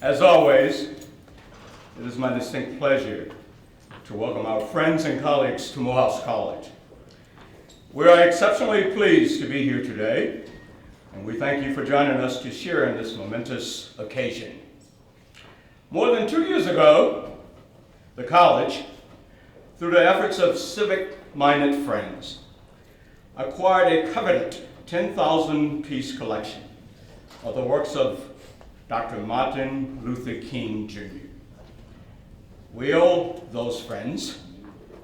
As always, it is my distinct pleasure to welcome our friends and colleagues to Morehouse College. We are exceptionally pleased to be here today, and we thank you for joining us to share in this momentous occasion. More than 2 years ago, the college, through the efforts of civic-minded friends, acquired a coveted 10,000-piece collection of the works of Dr. Martin Luther King, Jr. We owe those friends,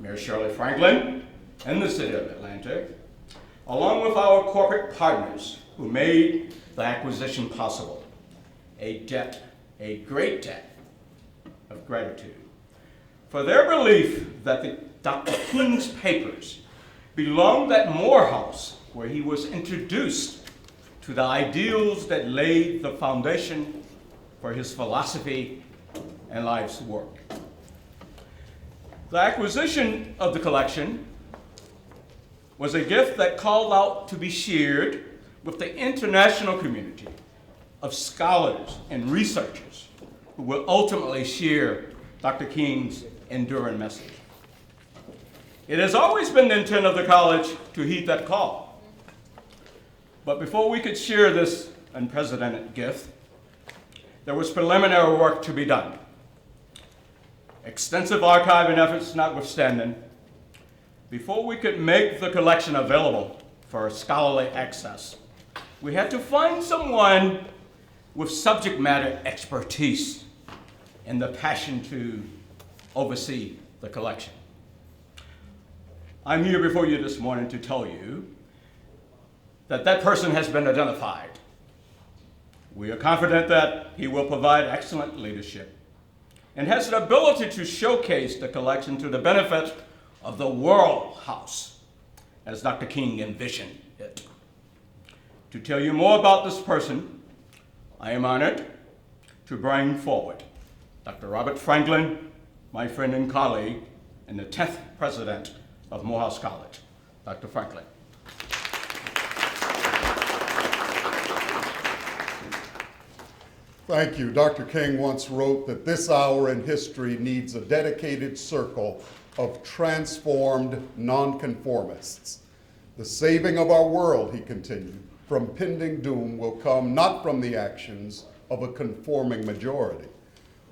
Mayor Shirley Franklin and the City of Atlanta, along with our corporate partners who made the acquisition possible, a debt, a great debt of gratitude for their belief that Dr. King's papers belonged at Morehouse, where he was introduced to the ideals that laid the foundation for his philosophy and life's work. The acquisition of the collection was a gift that called out to be shared with the international community of scholars and researchers who will ultimately share Dr. King's enduring message. It has always been the intent of the college to heed that call. But before we could share this unprecedented gift, there was preliminary work to be done. Extensive archiving efforts notwithstanding, before we could make the collection available for scholarly access, we had to find someone with subject matter expertise and the passion to oversee the collection. I'm here before you this morning to tell you that person has been identified. We are confident that he will provide excellent leadership and has the ability to showcase the collection to the benefit of the World House, as Dr. King envisioned it. To tell you more about this person, I am honored to bring forward Dr. Robert Franklin, my friend and colleague, and the 10th president of Morehouse College. Dr. Franklin. Thank you. Dr. King once wrote that this hour in history needs a dedicated circle of transformed nonconformists. The saving of our world, he continued, from pending doom will come not from the actions of a conforming majority,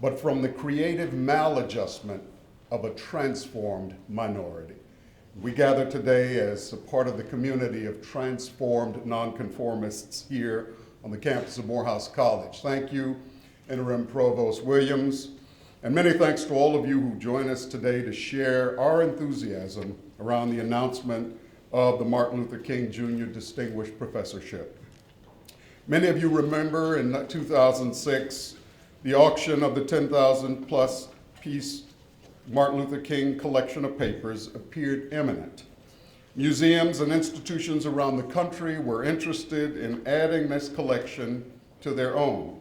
but from the creative maladjustment of a transformed minority. We gather today as a part of the community of transformed nonconformists here on the campus of Morehouse College. Thank you, Interim Provost Williams, and many thanks to all of you who join us today to share our enthusiasm around the announcement of the Martin Luther King Jr. Distinguished Professorship. Many of you remember in 2006, the auction of the 10,000 plus piece Martin Luther King collection of papers appeared imminent. Museums and institutions around the country were interested in adding this collection to their own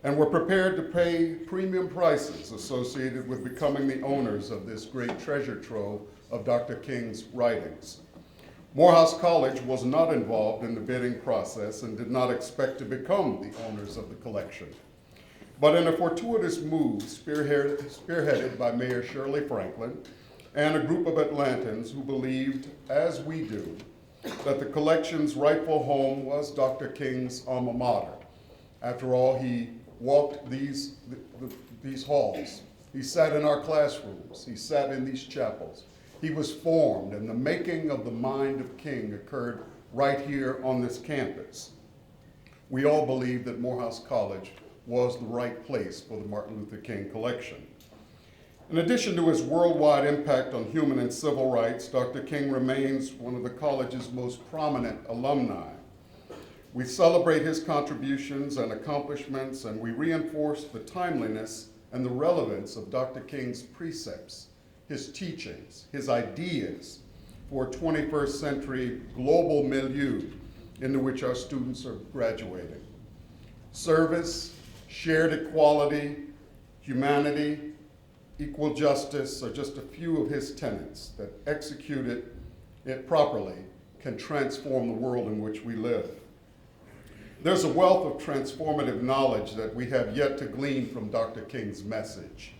and were prepared to pay premium prices associated with becoming the owners of this great treasure trove of Dr. King's writings. Morehouse College was not involved in the bidding process and did not expect to become the owners of the collection. But in a fortuitous move spearheaded by Mayor Shirley Franklin and a group of Atlantans who believed, as we do, that the collection's rightful home was Dr. King's alma mater. After all, he walked these halls. He sat in our classrooms. He sat in these chapels. He was formed, and the making of the mind of King occurred right here on this campus. We all believe that Morehouse College was the right place for the Martin Luther King collection. In addition to his worldwide impact on human and civil rights, Dr. King remains one of the college's most prominent alumni. We celebrate his contributions and accomplishments, and we reinforce the timeliness and the relevance of Dr. King's precepts, his teachings, his ideas for a 21st century global milieu into which our students are graduating. Service, shared equality, humanity, equal justice are just a few of his tenets that, executed it properly, can transform the world in which we live. There's a wealth of transformative knowledge that we have yet to glean from Dr. King's message.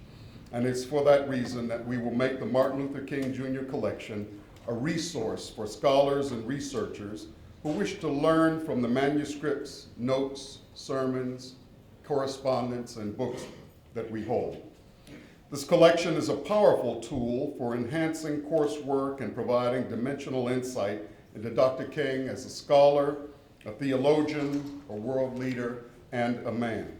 And it's for that reason that we will make the Martin Luther King Jr. collection a resource for scholars and researchers who wish to learn from the manuscripts, notes, sermons, correspondence, and books that we hold. This collection is a powerful tool for enhancing coursework and providing dimensional insight into Dr. King as a scholar, a theologian, a world leader, and a man.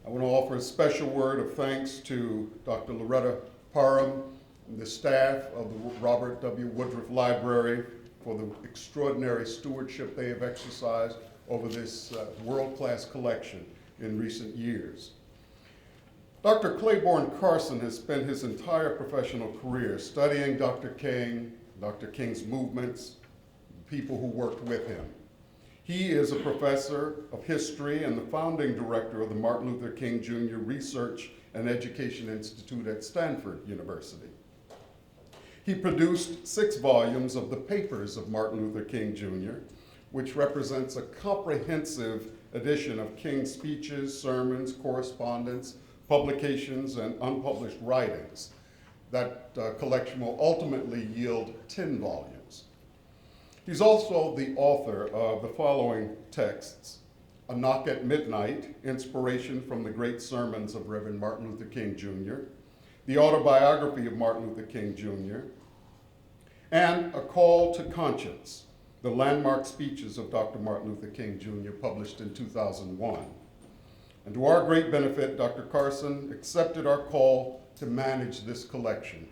I want to offer a special word of thanks to Dr. Loretta Parham and the staff of the Robert W. Woodruff Library for the extraordinary stewardship they have exercised over this world-class collection in recent years. Dr. Clayborne Carson has spent his entire professional career studying Dr. King, Dr. King's movements, people who worked with him. He is a professor of history and the founding director of the Martin Luther King Jr. Research and Education Institute at Stanford University. He produced 6 volumes of the Papers of Martin Luther King Jr., which represents a comprehensive edition of King's speeches, sermons, correspondence, publications, and unpublished writings. That collection will ultimately yield 10 volumes. He's also the author of the following texts: A Knock at Midnight, inspiration from the great sermons of Reverend Martin Luther King Jr., the autobiography of Martin Luther King Jr., and A Call to Conscience, the landmark speeches of Dr. Martin Luther King Jr., published in 2001. And to our great benefit, Dr. Carson accepted our call to manage this collection.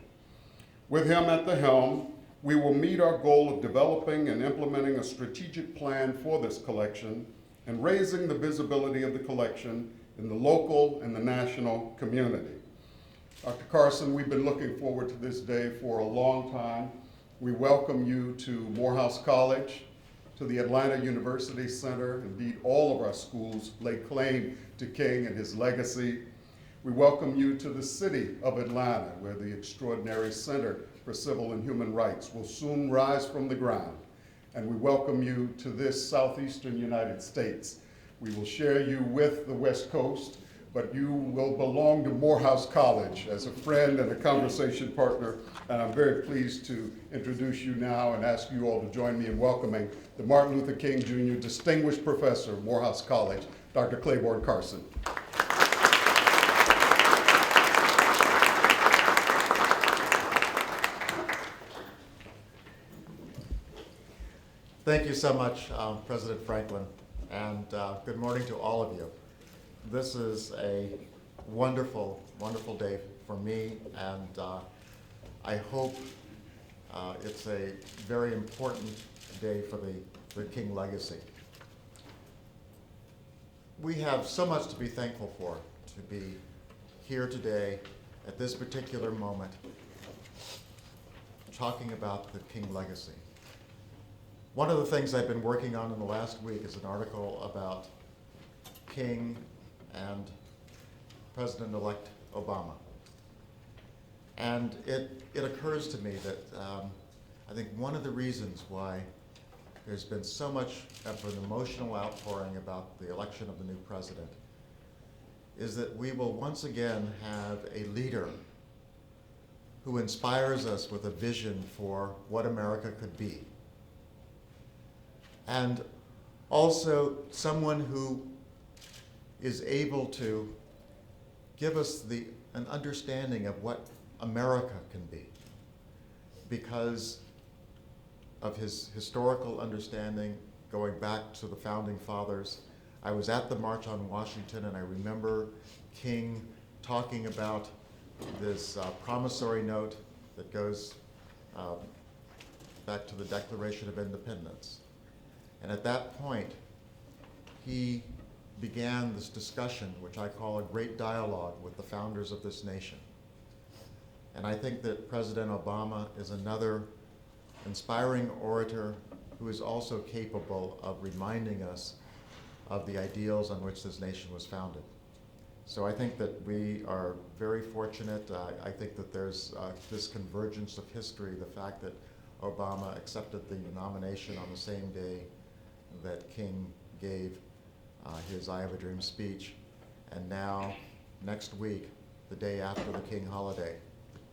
With him at the helm, we will meet our goal of developing and implementing a strategic plan for this collection and raising the visibility of the collection in the local and the national community. Dr. Carson, we've been looking forward to this day for a long time. We welcome you to Morehouse College, to the Atlanta University Center. Indeed, all of our schools lay claim to King and his legacy. We welcome you to the city of Atlanta, where the extraordinary Center for Civil and Human Rights will soon rise from the ground. And we welcome you to this southeastern United States. We will share you with the West Coast, but you will belong to Morehouse College as a friend and a conversation partner. And I'm very pleased to introduce you now and ask you all to join me in welcoming the Martin Luther King Jr. Distinguished Professor of Morehouse College, Dr. Clayborne Carson. Thank you so much, President Franklin, and good morning to all of you. This is a wonderful, wonderful day for me, and I hope it's a very important day for the King legacy. We have so much to be thankful for, to be here today at this particular moment, talking about the King legacy. One of the things I've been working on in the last week is an article about King and President-elect Obama. And it occurs to me that I think one of the reasons why there's been so much of an emotional outpouring about the election of the new president is that we will once again have a leader who inspires us with a vision for what America could be. And also someone who is able to give us an understanding of what America can be because of his historical understanding going back to the founding fathers. I was at the March on Washington, and I remember King talking about this promissory note that goes back to the Declaration of Independence. And at that point, he began this discussion, which I call a great dialogue with the founders of this nation. And I think that President Obama is another inspiring orator who is also capable of reminding us of the ideals on which this nation was founded. So I think that we are very fortunate. I think that there's this convergence of history, the fact that Obama accepted the nomination on the same day that King gave his I Have a Dream speech. And now, next week, the day after the King holiday,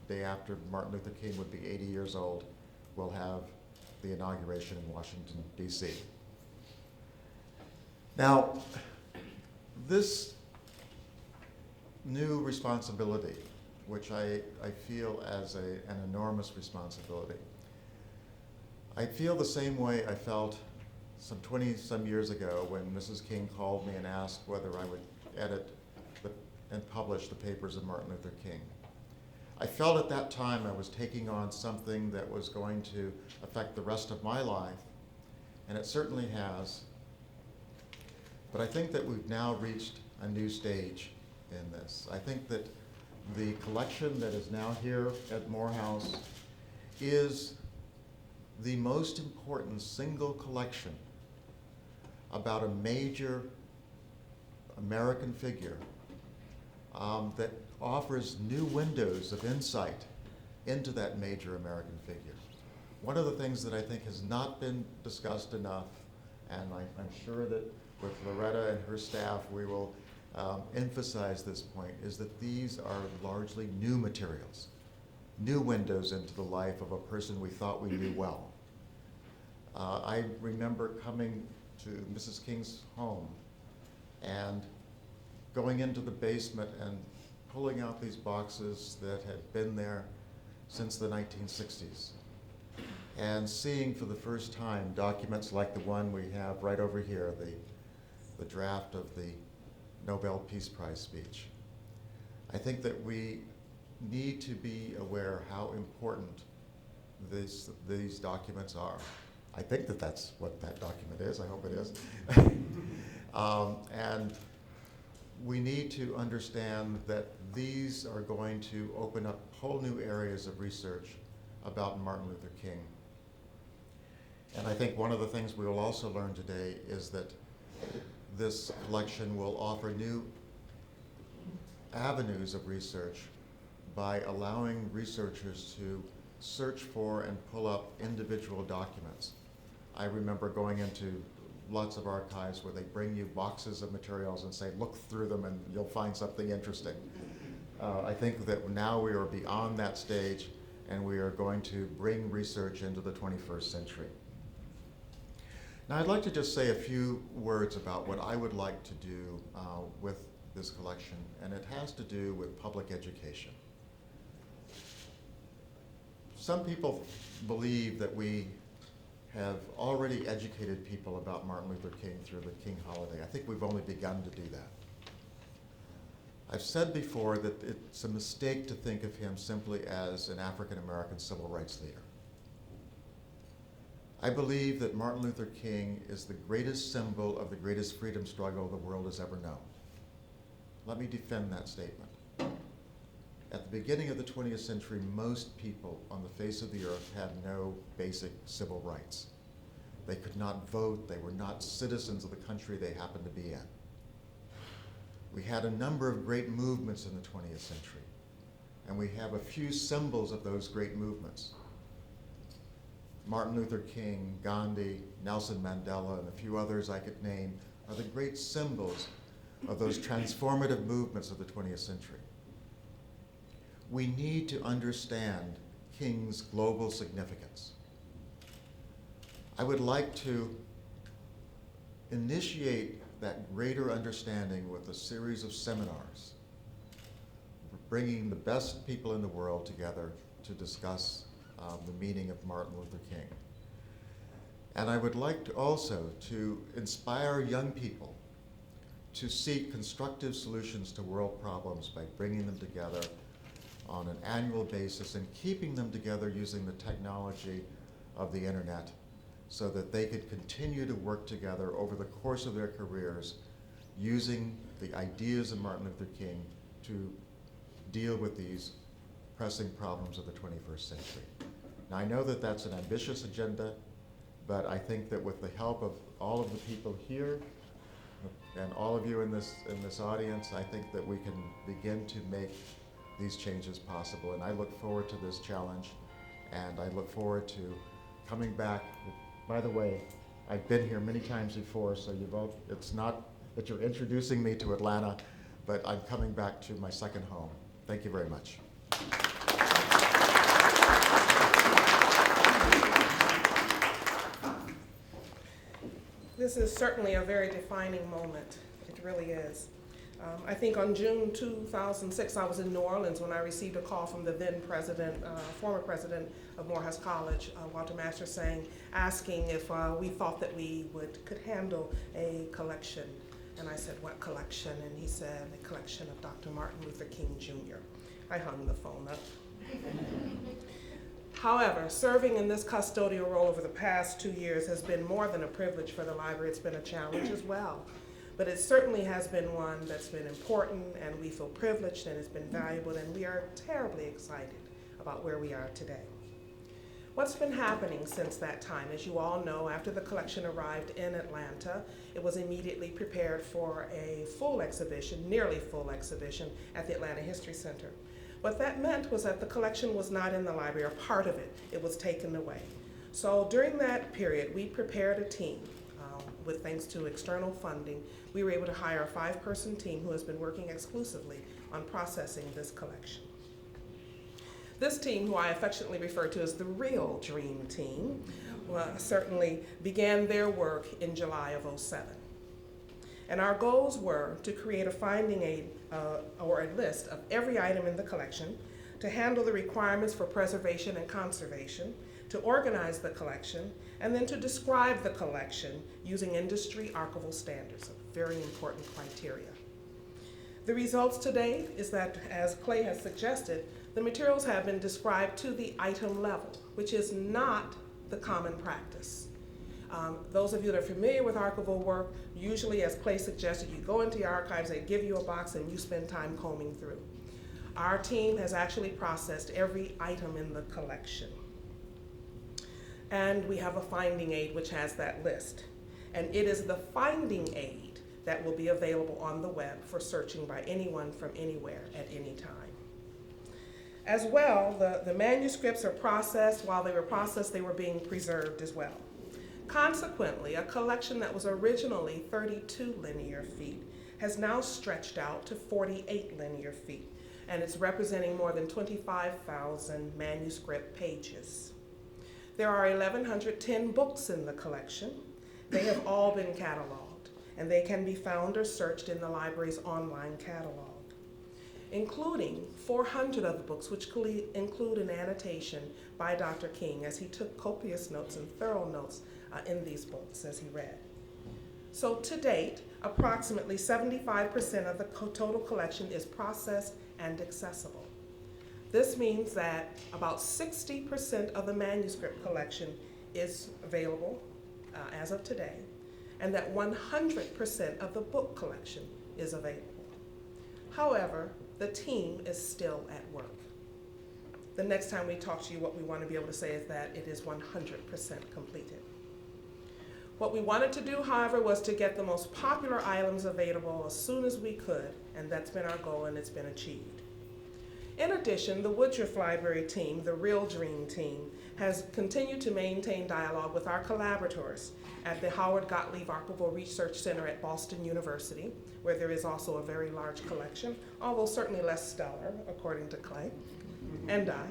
the day after Martin Luther King would be 80 years old, we'll have the inauguration in Washington, D.C. Now, this new responsibility, which I feel as an enormous responsibility, I feel the same way I felt some 20-some years ago when Mrs. King called me and asked whether I would edit and publish the papers of Martin Luther King. I felt at that time I was taking on something that was going to affect the rest of my life, and it certainly has. But I think that we've now reached a new stage in this. I think that the collection that is now here at Morehouse is the most important single collection about a major American figure that offers new windows of insight into that major American figure. One of the things that I think has not been discussed enough, and I'm sure that with Loretta and her staff we will emphasize this point, is that these are largely new materials, new windows into the life of a person we thought we knew well. I remember coming to Mrs. King's home and going into the basement and pulling out these boxes that had been there since the 1960s and seeing for the first time documents like the one we have right over here, the draft of the Nobel Peace Prize speech. I think that we need to be aware how important these documents are. I think that that's what that document is. I hope it is. And we need to understand that these are going to open up whole new areas of research about Martin Luther King. And I think one of the things we will also learn today is that this collection will offer new avenues of research by allowing researchers to search for and pull up individual documents. I remember going into lots of archives where they bring you boxes of materials and say, look through them and you'll find something interesting. I think that now we are beyond that stage and we are going to bring research into the 21st century. Now I'd like to just say a few words about what I would like to do with this collection, and it has to do with public education. Some people believe that we have already educated people about Martin Luther King through the King holiday. I think we've only begun to do that. I've said before that it's a mistake to think of him simply as an African-American civil rights leader. I believe that Martin Luther King is the greatest symbol of the greatest freedom struggle the world has ever known. Let me defend that statement. At the beginning of the 20th century, most people on the face of the earth had no basic civil rights. They could not vote, they were not citizens of the country they happened to be in. We had a number of great movements in the 20th century, and we have a few symbols of those great movements. Martin Luther King, Gandhi, Nelson Mandela, and a few others I could name are the great symbols of those transformative movements of the 20th century. We need to understand King's global significance. I would like to initiate that greater understanding with a series of seminars, bringing the best people in the world together to discuss the meaning of Martin Luther King. And I would like to also to inspire young people to seek constructive solutions to world problems by bringing them together on an annual basis and keeping them together using the technology of the internet so that they could continue to work together over the course of their careers using the ideas of Martin Luther King to deal with these pressing problems of the 21st century. Now I know that that's an ambitious agenda, but I think that with the help of all of the people here and all of you in this audience, I think that we can begin to make these changes possible. And I look forward to this challenge, and I look forward to coming back. By the way, I've been here many times before, so it's not that you're introducing me to Atlanta, but I'm coming back to my second home. Thank you very much. This is certainly a very defining moment. It really is. I think on June 2006, I was in New Orleans when I received a call from the then president, former president of Morehouse College, Walter Masters, asking if we thought that we could handle a collection. And I said, what collection? And he said, a collection of Dr. Martin Luther King Jr. I hung the phone up. However, serving in this custodial role over the past 2 years has been more than a privilege for the library. It's been a challenge as well. But it certainly has been one that's been important, and we feel privileged, and it's been valuable, and we are terribly excited about where we are today. What's been happening since that time? As you all know, after the collection arrived in Atlanta, it was immediately prepared for a full exhibition, nearly full exhibition, at the Atlanta History Center. What that meant was that the collection was not in the library, or part of it. It was taken away. So during that period, we prepared a team. With thanks to external funding, we were able to hire a 5-person team who has been working exclusively on processing this collection. This team, who I affectionately refer to as the real Dream Team, certainly began their work in July of '07. And our goals were to create a finding aid or a list of every item in the collection, to handle the requirements for preservation and conservation, to organize the collection, and then to describe the collection using industry archival standards, a very important criteria. The results to date is that, as Clay has suggested, the materials have been described to the item level, which is not the common practice. Those of you that are familiar with archival work, usually, as Clay suggested, you go into your archives, they give you a box, and you spend time combing through. Our team has actually processed every item in the collection. And we have a finding aid which has that list. And it is the finding aid that will be available on the web for searching by anyone from anywhere at any time. As well, the manuscripts are processed. While they were processed, they were being preserved as well. Consequently, a collection that was originally 32 linear feet has now stretched out to 48 linear feet, and it's representing more than 25,000 manuscript pages. There are 1,110 books in the collection. They have all been cataloged, and they can be found or searched in the library's online catalog, including 400 of the books, which include an annotation by Dr. King, as he took copious notes and thorough notes in these books as he read. So to date, approximately 75% of the total collection is processed and accessible. This means that about 60% of the manuscript collection is available as of today, and that 100% of the book collection is available. However, the team is still at work. The next time we talk to you, what we want to be able to say is that it is 100% completed. What we wanted to do, however, was to get the most popular items available as soon as we could, and that's been our goal, and it's been achieved. In addition, the Woodruff Library team, the Real Dream Team, has continued to maintain dialogue with our collaborators at the Howard Gottlieb Archival Research Center at Boston University, where there is also a very large collection, although certainly less stellar, according to Clay and I,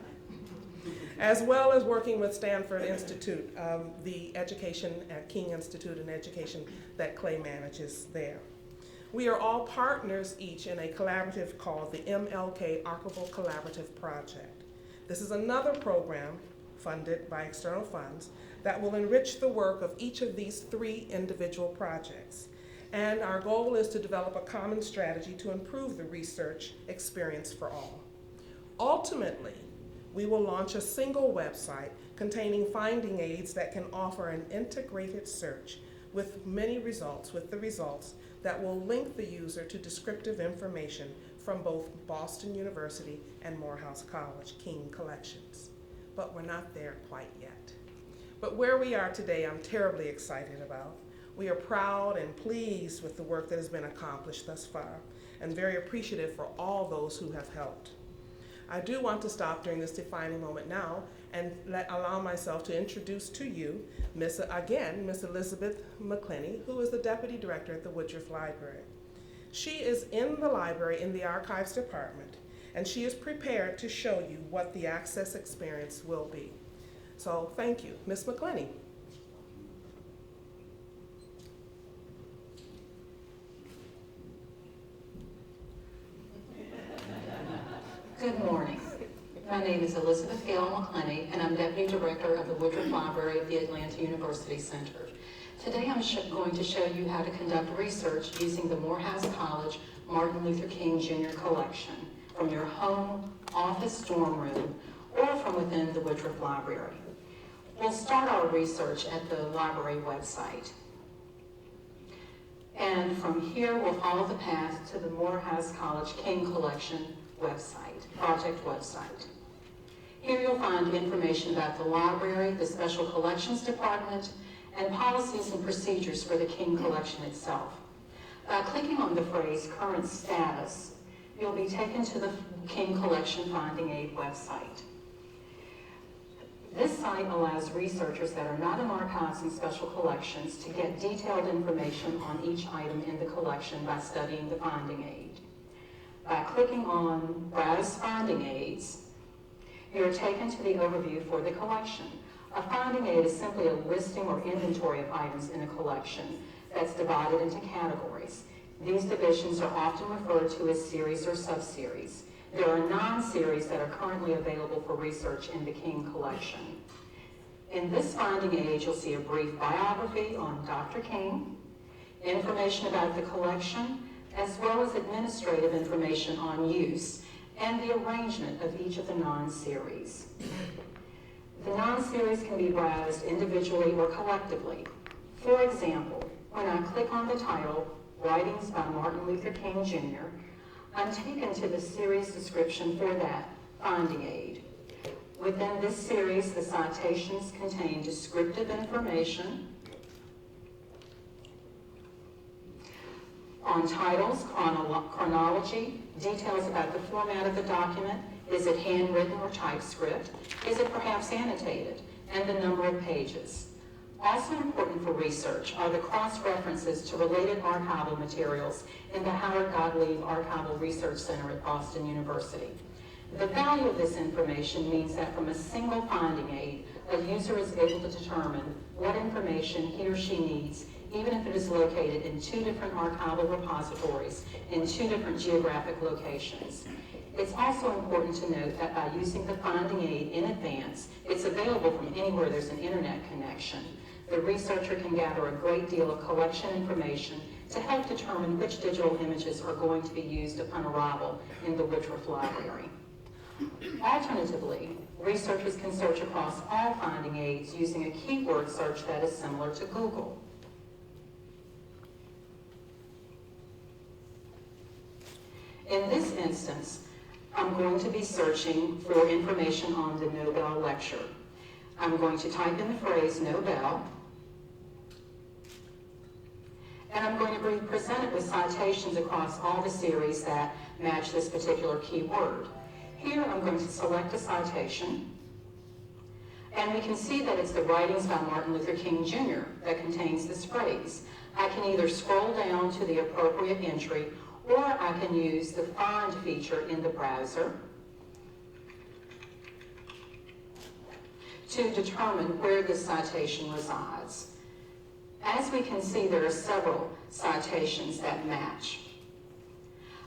as well as working with Stanford Institute, the education at King Institute and education that Clay manages there. We are all partners each in a collaborative called the MLK Archival Collaborative Project. This is another program funded by external funds that will enrich the work of each of these 3 individual projects. And our goal is to develop a common strategy to improve the research experience for all. Ultimately, we will launch a single website containing finding aids that can offer an integrated search with the results that will link the user to descriptive information from both Boston University and Morehouse College King collections. But we're not there quite yet. But where we are today, I'm terribly excited about. We are proud and pleased with the work that has been accomplished thus far, and very appreciative for all those who have helped. I do want to stop during this defining moment now and allow myself to introduce to you, Miss Elizabeth McClenny, who is the Deputy Director at the Woodruff Library. She is in the library in the Archives Department, and she is prepared to show you what the access experience will be. So thank you. Ms. McClenny. Good morning. My name is Elizabeth Gail McClenny, and I'm Deputy Director of the Woodruff Library of the Atlanta University Center. Today I'm going to show you how to conduct research using the Morehouse College Martin Luther King Jr. collection from your home, office, dorm room, or from within the Woodruff Library. We'll start our research at the library website. And from here, we'll follow the path to the Morehouse College King Collection project website. Here you'll find information about the library, the Special Collections Department, and policies and procedures for the King Collection itself. By clicking on the phrase Current Status, you'll be taken to the King Collection Finding Aid website. This site allows researchers that are not in archives and special collections to get detailed information on each item in the collection by studying the finding aid. By clicking on Browse Finding Aids, you are taken to the overview for the collection. A finding aid is simply a listing or inventory of items in a collection that's divided into categories. These divisions are often referred to as series or subseries. There are 9 series that are currently available for research in the King Collection. In this finding aid, you'll see a brief biography on Dr. King, information about the collection, as well as administrative information on use and the arrangement of each of the 9 series. The 9 series can be browsed individually or collectively. For example, when I click on the title, Writings by Martin Luther King Jr., I'm taken to the series description for that finding aid. Within this series, the citations contain descriptive information on titles, chronology, details about the format of the document, is it handwritten or typescript, is it perhaps annotated, and the number of pages. Also important for research are the cross-references to related archival materials in the Howard Gottlieb Archival Research Center at Boston University. The value of this information means that from a single finding aid, a user is able to determine what information he or she needs, even if it is located in 2 different archival repositories in 2 different geographic locations. It's also important to note that by using the finding aid in advance, it's available from anywhere there's an internet connection. The researcher can gather a great deal of collection information to help determine which digital images are going to be used upon arrival in the Woodruff Library. Alternatively, researchers can search across all finding aids using a keyword search that is similar to Google. In this instance, I'm going to be searching for information on the Nobel lecture. I'm going to type in the phrase Nobel, and I'm going to be presented with citations across all the series that match this particular keyword. Here I'm going to select a citation, and we can see that it's the Writings by Martin Luther King Jr. that contains this phrase. I can either scroll down to the appropriate entry, or I can use the Find feature in the browser to determine where this citation resides. As we can see, there are several citations that match.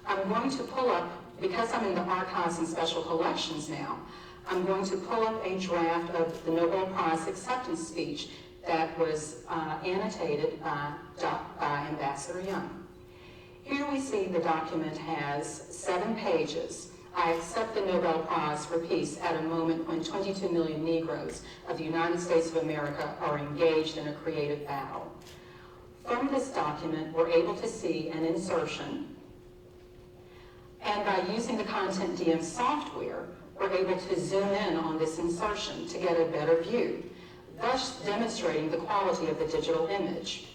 I'm going to pull up, because I'm in the Archives and Special Collections now, I'm going to pull up a draft of the Nobel Prize acceptance speech that was annotated by Ambassador Young. Here we see the document has 7 pages. I accept the Nobel Prize for Peace at a moment when 22 million Negroes of the United States of America are engaged in a creative battle. From this document, we're able to see an insertion, and by using the Content DM software, we're able to zoom in on this insertion to get a better view, thus demonstrating the quality of the digital image.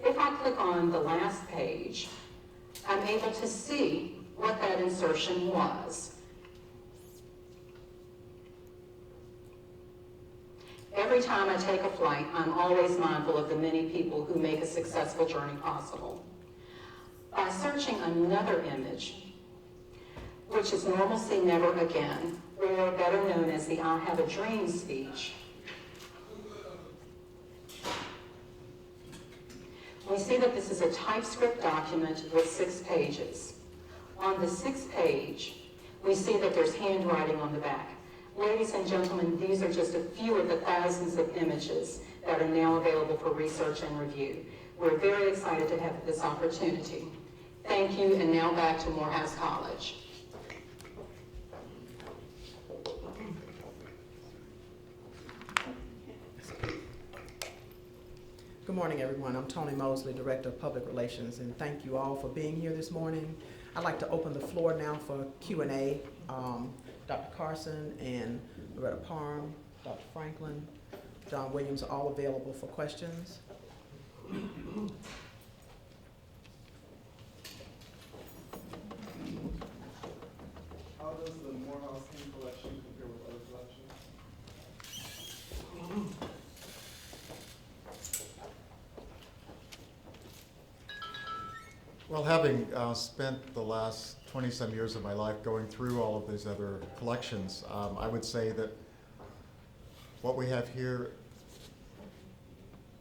If I click on the last page, I'm able to see what that insertion was. every time I take a flight, I'm always mindful of the many people who make a successful journey possible. By searching another image, which is Normalcy Never Again, or better known as the I Have a Dream speech, we see that this is a typescript document with 6 pages. On the 6th page, we see that there's handwriting on the back. Ladies and gentlemen, these are just a few of the thousands of images that are now available for research and review. We're very excited to have this opportunity. Thank you, and now back to Morehouse College. Good morning, everyone. I'm Tony Mosley, Director of Public Relations, and thank you all for being here this morning. I'd like to open the floor now for Q&A. Dr. Carson and Loretta Parham, Dr. Franklin, John Williams are all available for questions. How does the Morehouse King collection compare with other collections? Well, having spent the last 20-some years of my life going through all of these other collections, I would say that what we have here,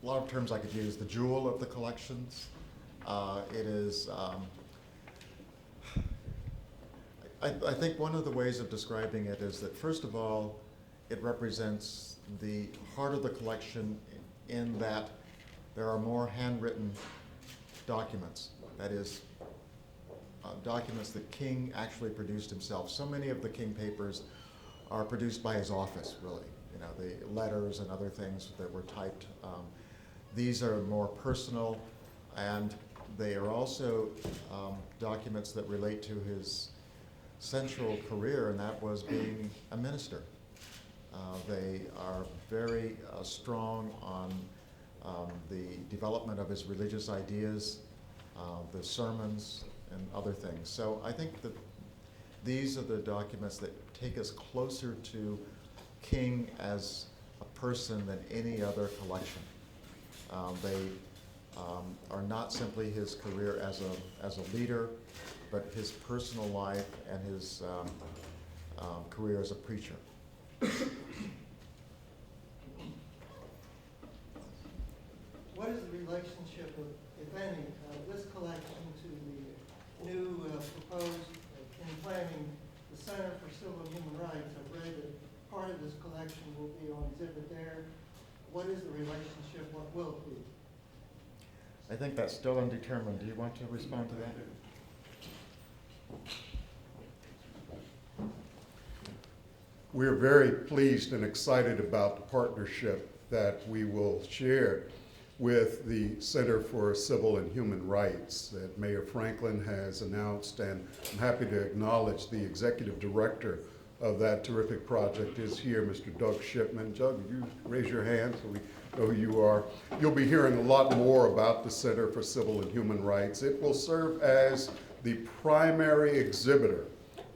a lot of terms I could use, the jewel of the collections. It is, I think one of the ways of describing it is that, first of all, it represents the heart of the collection in that there are more handwritten documents. That is, documents that King actually produced himself. So many of the King papers are produced by his office, really. You know, the letters and other things that were typed. These are more personal, and they are also documents that relate to his central career, and that was being a minister. They are very strong on the development of his religious ideas, the sermons, and other things. So I think that these are the documents that take us closer to King as a person than any other collection. They are not simply his career as a leader, but his personal life and his career as a preacher. What is the relationship, if any, of this collection to the new proposed in planning the Center for Civil and Human Rights? I've read that part of this collection will be on exhibit there. What is the relationship? What will it be? I think that's still undetermined. Do you want to respond to that? We're very pleased and excited about the partnership that we will share with the Center for Civil and Human Rights that Mayor Franklin has announced, and I'm happy to acknowledge the executive director of that terrific project is here, Mr. Doug Shipman. Doug, you raise your hand so we know who you are. You'll be hearing a lot more about the Center for Civil and Human Rights. It will serve as the primary exhibitor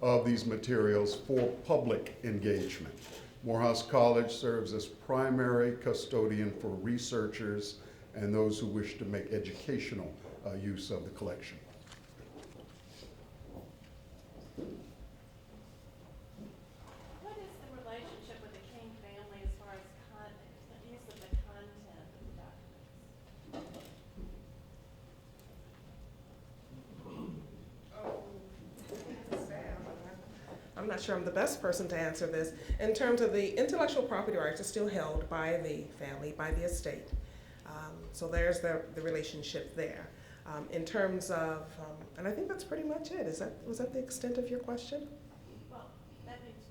of these materials for public engagement. Morehouse College serves as primary custodian for researchers and those who wish to make educational use of the collection. What is the relationship with the King family as far as use of the content of the documents? I'm not sure I'm the best person to answer this. In terms of the intellectual property rights are still held by the family, by the estate. So there's the relationship there. In terms of, and I think that's pretty much it. Was that the extent of your question? Well, that means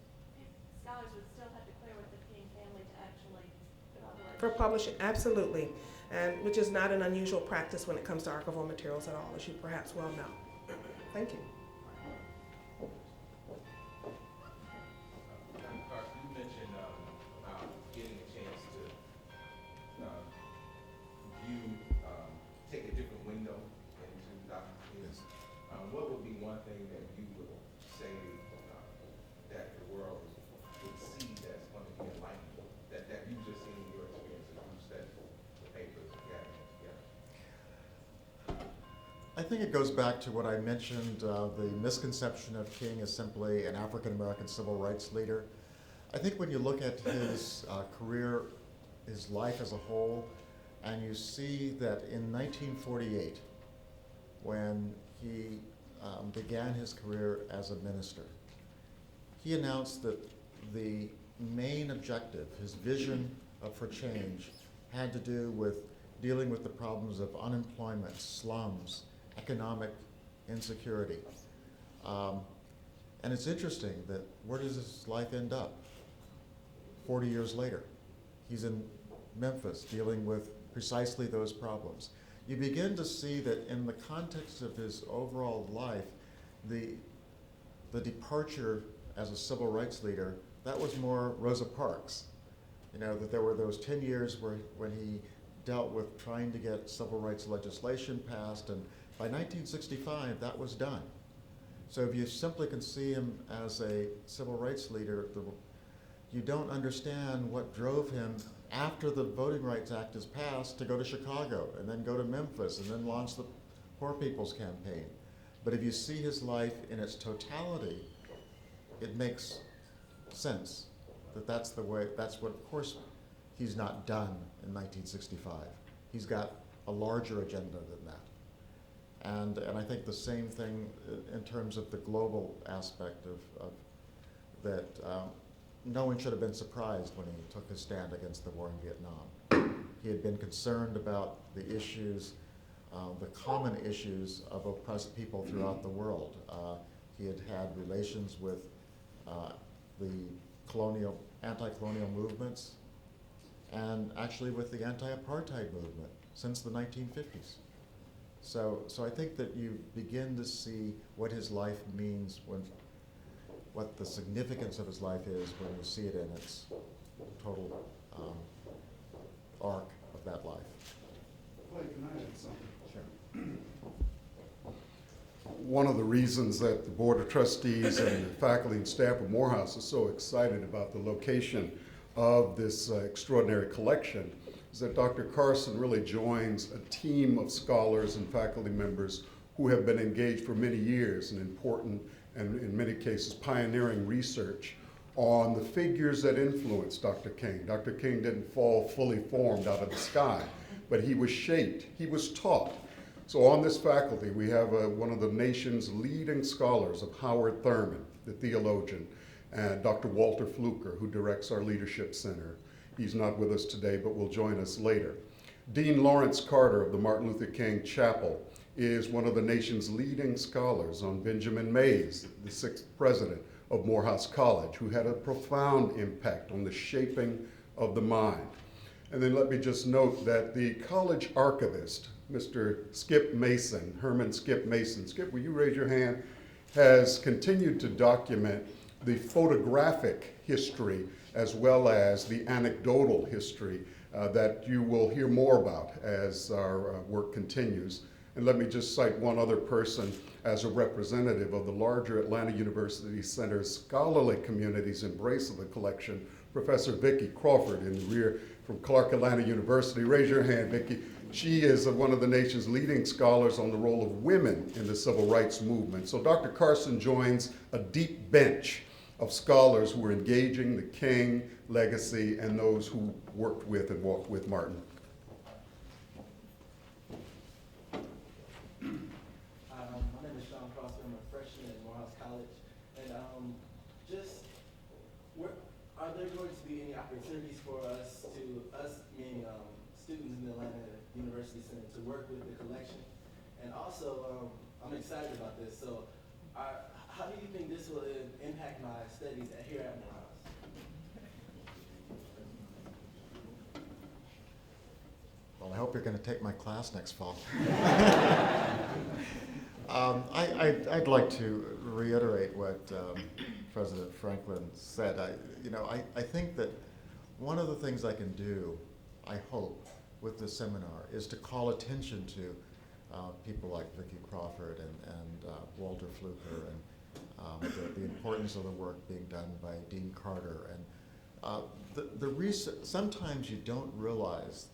scholars would still have to clear with the King family to actually publish. For publishing, absolutely. And which is not an unusual practice when it comes to archival materials at all, as you perhaps well know. Thank you. Dr. Carson, you mentioned about getting a chance to take a different window into Dr. King's. What would be one thing that you would say that the world would see that's going to be enlightening, that you just seen in your I think it goes back to what I mentioned, the misconception of King as simply an African-American civil rights leader. I think when you look at his career, his life as a whole, and you see that in 1948, when he began his career as a minister, he announced that the main objective, his vision for change, had to do with dealing with the problems of unemployment, slums, economic insecurity. And it's interesting that where does his life end up? 40 years later, he's in Memphis dealing with precisely those problems. You begin to see that in the context of his overall life, the departure as a civil rights leader, that was more Rosa Parks. You know, that there were those 10 years when he dealt with trying to get civil rights legislation passed, and by 1965, that was done. So if you simply can see him as a civil rights leader, you don't understand what drove him after the Voting Rights Act is passed to go to Chicago and then go to Memphis and then launch the Poor People's Campaign. But if you see his life in its totality, it makes sense that that's the way, that's what, of course, he's not done in 1965. He's got a larger agenda than that. And I think the same thing in terms of the global aspect of that no one should have been surprised when he took his stand against the war in Vietnam. He had been concerned about the issues, the common issues of oppressed people throughout the world. He had had relations with the anti-colonial movements, and actually with the anti-apartheid movement since the 1950s. So I think that you begin to see what his life means, what the significance of his life is when you see it in its total arc of that life. Clay, can I add something? Sure. One of the reasons that the Board of Trustees and the faculty and staff of Morehouse is so excited about the location of this extraordinary collection is that Dr. Carson really joins a team of scholars and faculty members who have been engaged for many years in important and in many cases pioneering research on the figures that influenced Dr. King. Dr. King didn't fall fully formed out of the sky, but he was shaped, he was taught. So on this faculty, we have one of the nation's leading scholars of Howard Thurman, the theologian, and Dr. Walter Fluker, who directs our Leadership Center. He's not with us today, but will join us later. Dean Lawrence Carter of the Martin Luther King Chapel is one of the nation's leading scholars on Benjamin Mays, the 6th president of Morehouse College, who had a profound impact on the shaping of the mind. And then let me just note that the college archivist, Mr. Skip Mason, Herman Skip Mason, Skip, will you raise your hand, has continued to document the photographic history as well as the anecdotal history that you will hear more about as our work continues. And let me just cite one other person as a representative of the larger Atlanta University Center's scholarly community's embrace of the collection, Professor Vicki Crawford in the rear from Clark Atlanta University. Raise your hand, Vicki. She is one of the nation's leading scholars on the role of women in the civil rights movement. So Dr. Carson joins a deep bench of scholars who are engaging the King legacy and those who worked with and walked with Martin. My name is Sean Crosby. I'm a freshman at Morehouse College. And are there going to be any opportunities for us, meaning students in the Atlanta University Center, to work with the collection? And also, I'm excited about this. So how do you think this will impact my studies here at Morehouse? Well, I hope you're going to take my class next fall. I'd like to reiterate what President Franklin said. I think that one of the things I can do, I hope, with this seminar is to call attention to people like Vicki Crawford and Walter Fluker and the importance of the work being done by Dean Carter. And the research, sometimes you don't realize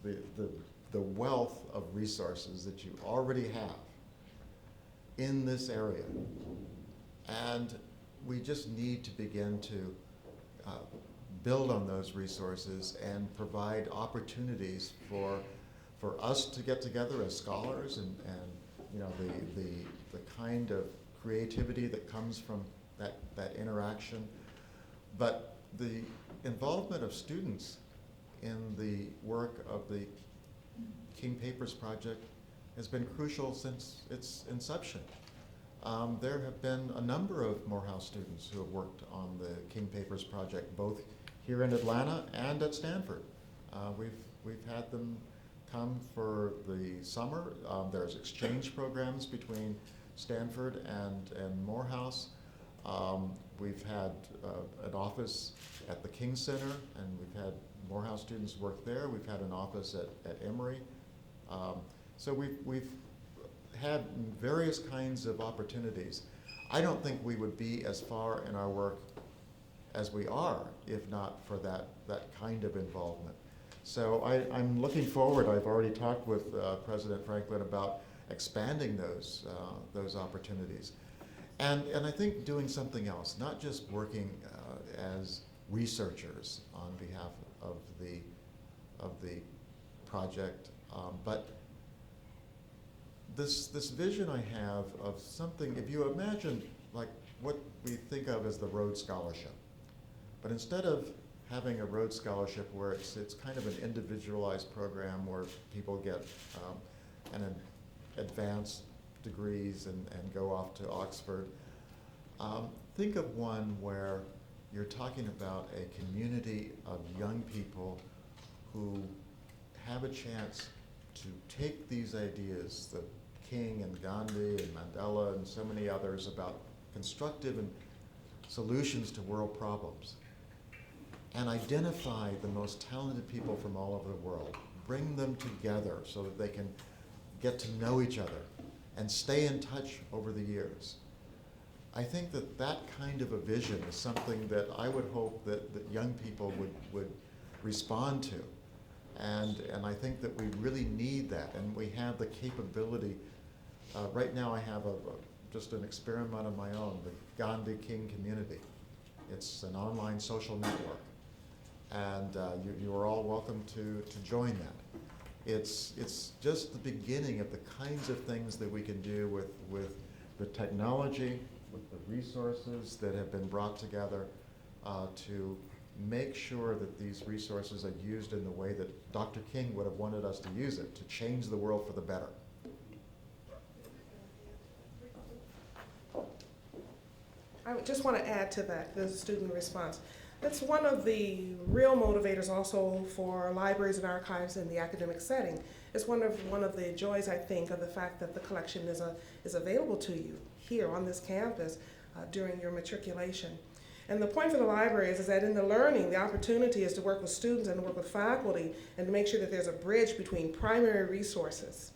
the wealth of resources that you already have in this area. And we just need to begin to build on those resources and provide opportunities for us to get together as scholars and you know, the kind of creativity that comes from that interaction. But the involvement of students in the work of the King Papers Project has been crucial since its inception. There have been a number of Morehouse students who have worked on the King Papers Project, both here in Atlanta and at Stanford. We've had them come for the summer. There's exchange programs between Stanford and Morehouse. We've had an office at the King Center, and we've had Morehouse students work there. We've had an office at Emory. So we've had various kinds of opportunities. I don't think we would be as far in our work as we are if not for that kind of involvement. So I'm looking forward. I've already talked with President Franklin about expanding those opportunities. And I think doing something else, not just working as researchers on behalf of the project, but this vision I have of something, if you imagine like what we think of as the Rhodes Scholarship, but instead of having a Rhodes Scholarship where it's kind of an individualized program where people get an advanced degrees and go off to Oxford, think of one where you're talking about a community of young people who have a chance to take these ideas that King and Gandhi and Mandela and so many others about constructive and solutions to world problems, and identify the most talented people from all over the world, bring them together so that they can get to know each other and stay in touch over the years. I think that kind of a vision is something that I would hope that young people would respond to. And I think that we really need that, and we have the capability. Right now I have just an experiment of my own, the Gandhi King Community. It's an online social network, and you are all welcome to join that. It's just the beginning of the kinds of things that we can do with the technology, with the resources that have been brought together to make sure that these resources are used in the way that Dr. King would have wanted us to use it, to change the world for the better. I just want to add to that, the student response. That's one of the real motivators also for libraries and archives in the academic setting. It's one of the joys, I think, of the fact that the collection is available to you here on this campus during your matriculation. And the point for the library is that in the learning, the opportunity is to work with students and to work with faculty and to make sure that there's a bridge between primary resources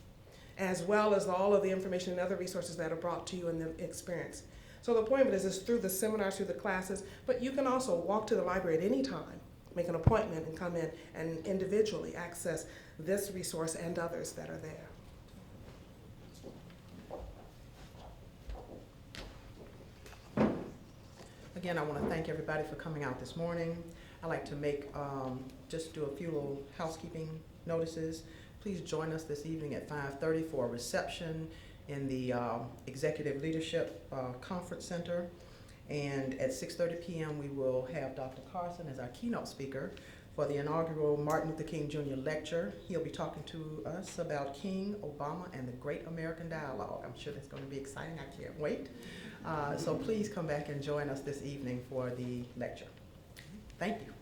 as well as all of the information and other resources that are brought to you in the experience. So the point of it is through the seminars, through the classes, but you can also walk to the library at any time, make an appointment and come in and individually access this resource and others that are there. Again, I want to thank everybody for coming out this morning. I'd like to make, just do a few little housekeeping notices. Please join us this evening at 5:30 for a reception in the Executive Leadership Conference Center. And at 6:30 p.m. we will have Dr. Carson as our keynote speaker for the inaugural Martin Luther King Jr. Lecture. He'll be talking to us about King, Obama, and the Great American Dialogue. I'm sure that's going to be exciting. I can't wait. So please come back and join us this evening for the lecture. Thank you.